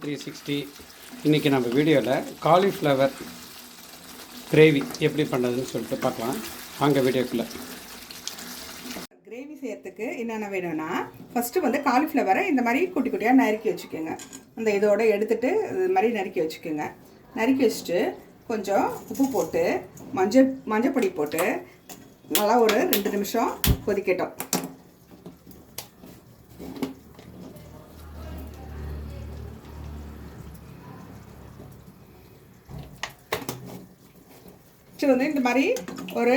360. இன்றைக்கி நம்ம வீடியோவில் காலிஃப்ளவர் கிரேவி எப்படி பண்ணுறதுன்னு சொல்லிட்டு பார்க்கலாம். வாங்க வீடியோக்குள்ளே. கிரேவி செய்யறதுக்கு என்னென்ன வேணும்னா, ஃபஸ்ட்டு வந்து காலிஃப்ளவரை இந்த மாதிரி குட்டி குட்டியாக நறுக்கி வச்சுக்கோங்க. அந்த இதோடு எடுத்துகிட்டு இது மாதிரி நறுக்கி வச்சுக்கோங்க. நறுக்கி வச்சுட்டு கொஞ்சம் உப்பு போட்டு மஞ்சப்பொடி போட்டு நல்லா ஒரு 2 நிமிஷம் கொதிக்கட்டும். வந்து இந்த மாதிரி ஒரு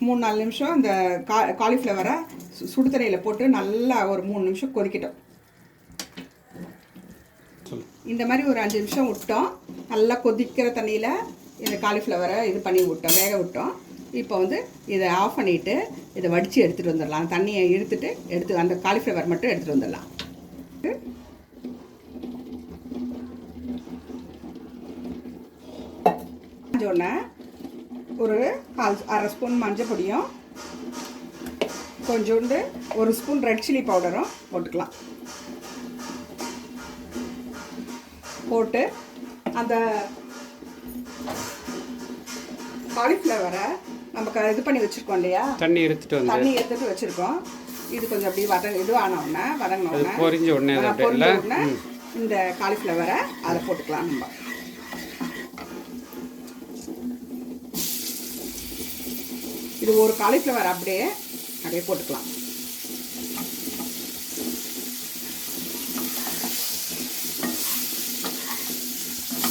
3-4 நிமிஷம் இந்த காலிஃப்ளவரை சுடுதண்ணியில் போட்டு நல்லா ஒரு 3 நிமிஷம் கொதிக்கட்டும். இந்த மாதிரி ஒரு 5 நிமிஷம் விட்டோம். நல்லா கொதிக்கிற தண்ணியில் இந்த காலிஃப்ளவரை இது பண்ணி விட்டோம், வேக விட்டோம். இப்போ வந்து இதை ஆஃப் பண்ணிவிட்டு இதை வடித்து எடுத்துகிட்டு வந்துடலாம். தண்ணியை எடுத்து அந்த காலிஃப்ளவர் மட்டும் எடுத்துகிட்டு வந்துடலாம். ஒன்று ஒரு அரை ஸ்பூன் மஞ்சள் பொடியும் கொஞ்சோண்டு 1 ஸ்பூன் ரெட் சில்லி பவுடரும் போட்டுக்கலாம். போட்டு அந்த காலிஃப்ளவரை நமக்கு இது பண்ணி வச்சுருக்கோம் இல்லையா, தண்ணி எடுத்துட்டு வச்சுருக்கோம். இது கொஞ்சம் அப்படி இதுவானோடனே வதங்கினோடனே இந்த காலிஃப்ளவரை அதை போட்டுக்கலாம். நம்ம இது ஒரு காலிஃப்ளவர் அப்படியே போட்டுக்கலாம்.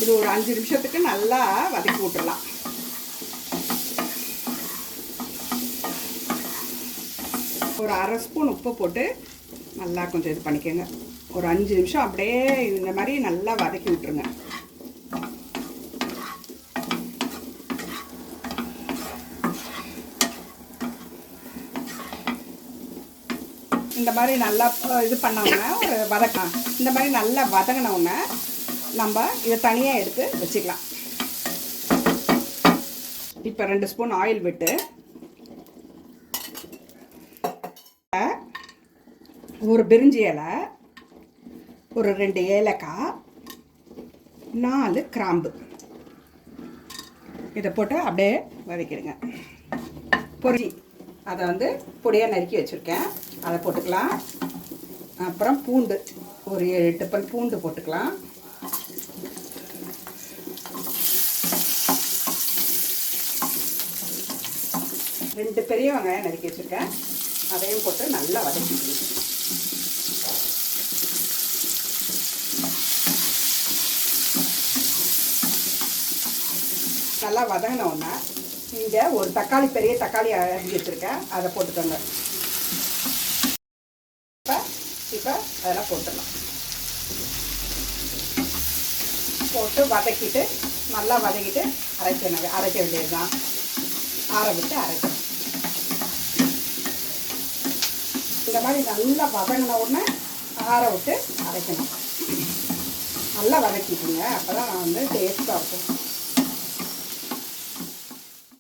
இது ஒரு 5 நிமிஷத்துக்கு நல்லா வதக்கி விட்டுடலாம். ஒரு அரை ஸ்பூன் உப்பு போட்டு நல்லா கொஞ்சம் இது பண்ணிக்கோங்க. ஒரு 5 நிமிஷம் அப்படியே இந்த மாதிரி நல்லா வதக்கி விட்டுருங்க. இந்த மாதிரி நல்லா இது பண்ணோன்னா ஒரு இந்த மாதிரி நல்லா வதங்கினோடனே நம்ம இதை தனியாக எடுத்து வச்சுக்கலாம். இப்போ 2 ஸ்பூன் ஆயில் விட்டு ஒரு பிரிஞ்சி இலை, ஒரு 2 ஏலக்காய், 4 கிராம்பு இதை போட்டு அப்படியே வதக்கிடுங்க. பொரிஞ்சி அதை வந்து பொடியாக நறுக்கி வச்சுருக்கேன், அதை போட்டுக்கலாம். அப்புறம் பூண்டு ஒரு 7-8 பல் பூண்டு போட்டுக்கலாம். ரெண்டு பெரிய வெங்காயம் நறுக்கி வச்சுருக்கேன், அதையும் போட்டு நல்லா வதக்கிக்கலாம். நல்லா வதங்கினோன்னா இங்கே ஒரு பெரிய தக்காளி அரிஞ்சு வச்சுருக்கேன், அதை போட்டுக்கோங்க. இப்போ அதெல்லாம் போட்டுடலாம். போட்டு வதக்கிட்டு நல்லா வதக்கிட்டு அரைக்க வேண்டியது தான். ஆற விட்டு அரைக்கணும். இந்த மாதிரி நல்லா வதங்கின உடனே ஆற விட்டு அரைக்கணும். நல்லா வதக்கிட்டுங்க, அப்போ தான் வந்து டேஸ்ட்டாக இருக்கும்.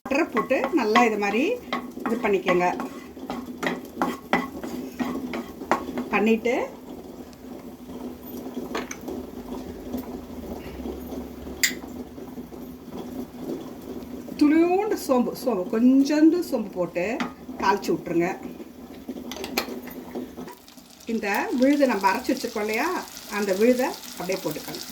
பட்டர் போட்டு நல்லா இது மாதிரி இது பண்ணிக்கோங்க. பண்ணிவிட்டு துளியோண்டு சோம்பு கொஞ்சோண்டு சோம்பு போட்டு தாளித்து விட்ருங்க. இந்த விழுதை நம்ம அரைச்சி வச்சுருக்கோம் இல்லையா, அந்த விழுதை அப்படியே போட்டுக்கணும்.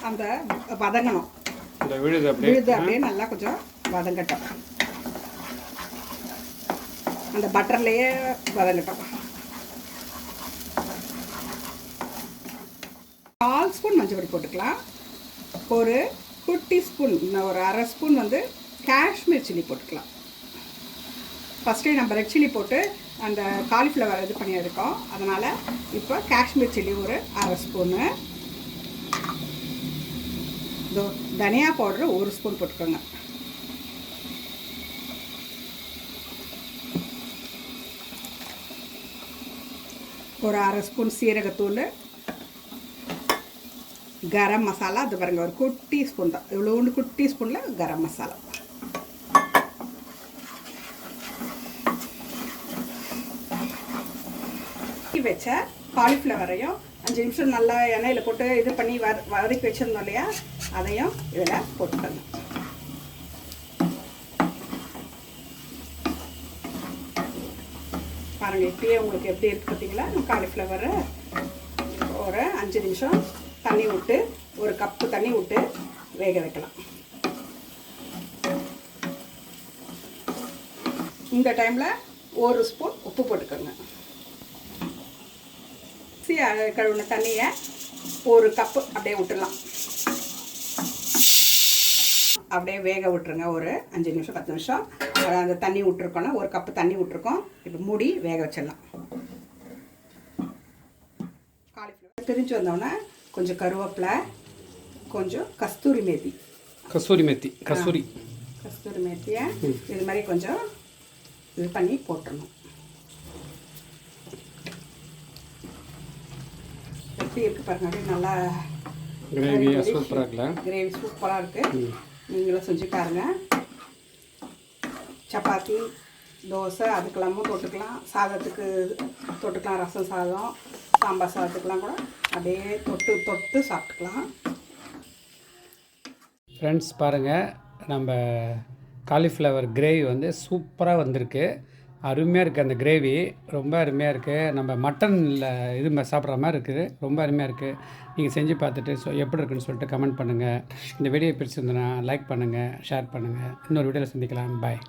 அந்த வதங்கணும். விழுது அப்படியே நல்லா கொஞ்சம் வதங்கட்டும். அந்த பட்டர்லேயே வதங்கட்டும். 4 ஸ்பூன் மஞ்சள் பொடி போட்டுக்கலாம். ஒரு குட்டி ஸ்பூன், ஒரு அரை ஸ்பூன் வந்து காஷ்மீர் சில்லி போட்டுக்கலாம். ஃபஸ்ட்டே நம்ம ரெட் சில்லி போட்டு அந்த காலிஃப்ளவர் இது பண்ணியிருக்கோம், அதனால் இப்போ காஷ்மீர் சில்லி ஒரு அரை ஸ்பூனு. தனியா பவுடர் 1 ஸ்பூன் போட்டுக்கோங்க. ஒரு அரை ஸ்பூன் சீரகத்தூள், கரம் மசாலா அது பாருங்கள் ஒரு குட்டி ஸ்பூன் தான், இவ்வளோண்டு குட்டி ஸ்பூனில் கரம் மசாலா. வச்ச காலிஃப்ளவரையும் 5 நிமிஷம் நல்லா எண்ணெயில் போட்டு இது பண்ணி வதக்கி வச்சுருந்தோம் இல்லையா, அதையும் இதில் போட்டுக்கணும். பாருங்கள் இப்படியே உங்களுக்கு எப்படி இருக்குது பார்த்தீங்களா. காலிஃப்ளவரை ஒரு 5 நிமிஷம் தண்ணி விட்டு, ஒரு கப்பு தண்ணி விட்டு வேக வைக்கலாம். இந்த டைமில் 1 ஸ்பூன் உப்பு போட்டுக்கோங்க. கழுவின தண்ணியை 1 கப்பு அப்படியே விட்டுடலாம். அப்படியே வேக விட்டுருங்க ஒரு 5 நிமிஷம் 10 நிமிஷம். அந்த தண்ணி விட்டுருக்கோன்னா 1 கப்பு தண்ணி விட்டுருக்கோம். இப்போ மூடி வேக வச்சிடலாம். காலிஃப்ளவர் பிரிஞ்சு வந்தோடனே கொஞ்சம் கருவேப்பிலை, கொஞ்சம் கஸ்தூரி மேத்தி மேத்தியை இது மாதிரி கொஞ்சம் இது பண்ணி போட்டுடணும். எப்படி இருக்குது பாருங்க, அப்படியே நல்லா கிரேவி சூப்பராக இருக்குது. நீங்களும் செஞ்சு பாருங்க. சப்பாத்தி, தோசை அதுக்கெல்லாமும் தொட்டுக்கலாம், சாதத்துக்கு தொட்டுக்கலாம், ரசம் சாதம், சாம்பார் சாதத்துக்கெலாம் கூட அப்படியே தொட்டு சாப்பிட்டுக்கலாம். ஃப்ரெண்ட்ஸ் பாருங்கள், நம்ம காலிஃப்ளவர் கிரேவி வந்து சூப்பராக வந்திருக்கு. அருமையாக இருக்குது. அந்த கிரேவி ரொம்ப அருமையாக இருக்குது. நம்ம மட்டனில் இது சாப்பிட்ற மாதிரி இருக்குது. ரொம்ப அருமையாக இருக்குது. நீங்கள் செஞ்சு பார்த்துட்டு எப்படி இருக்குன்னு சொல்லிட்டு கமெண்ட் பண்ணுங்கள். இந்த வீடியோ பிடிச்சிருந்ததுன்னா லைக் பண்ணுங்கள், ஷேர் பண்ணுங்கள். இன்னொரு வீடியோவில் சந்திக்கலாம். பாய்.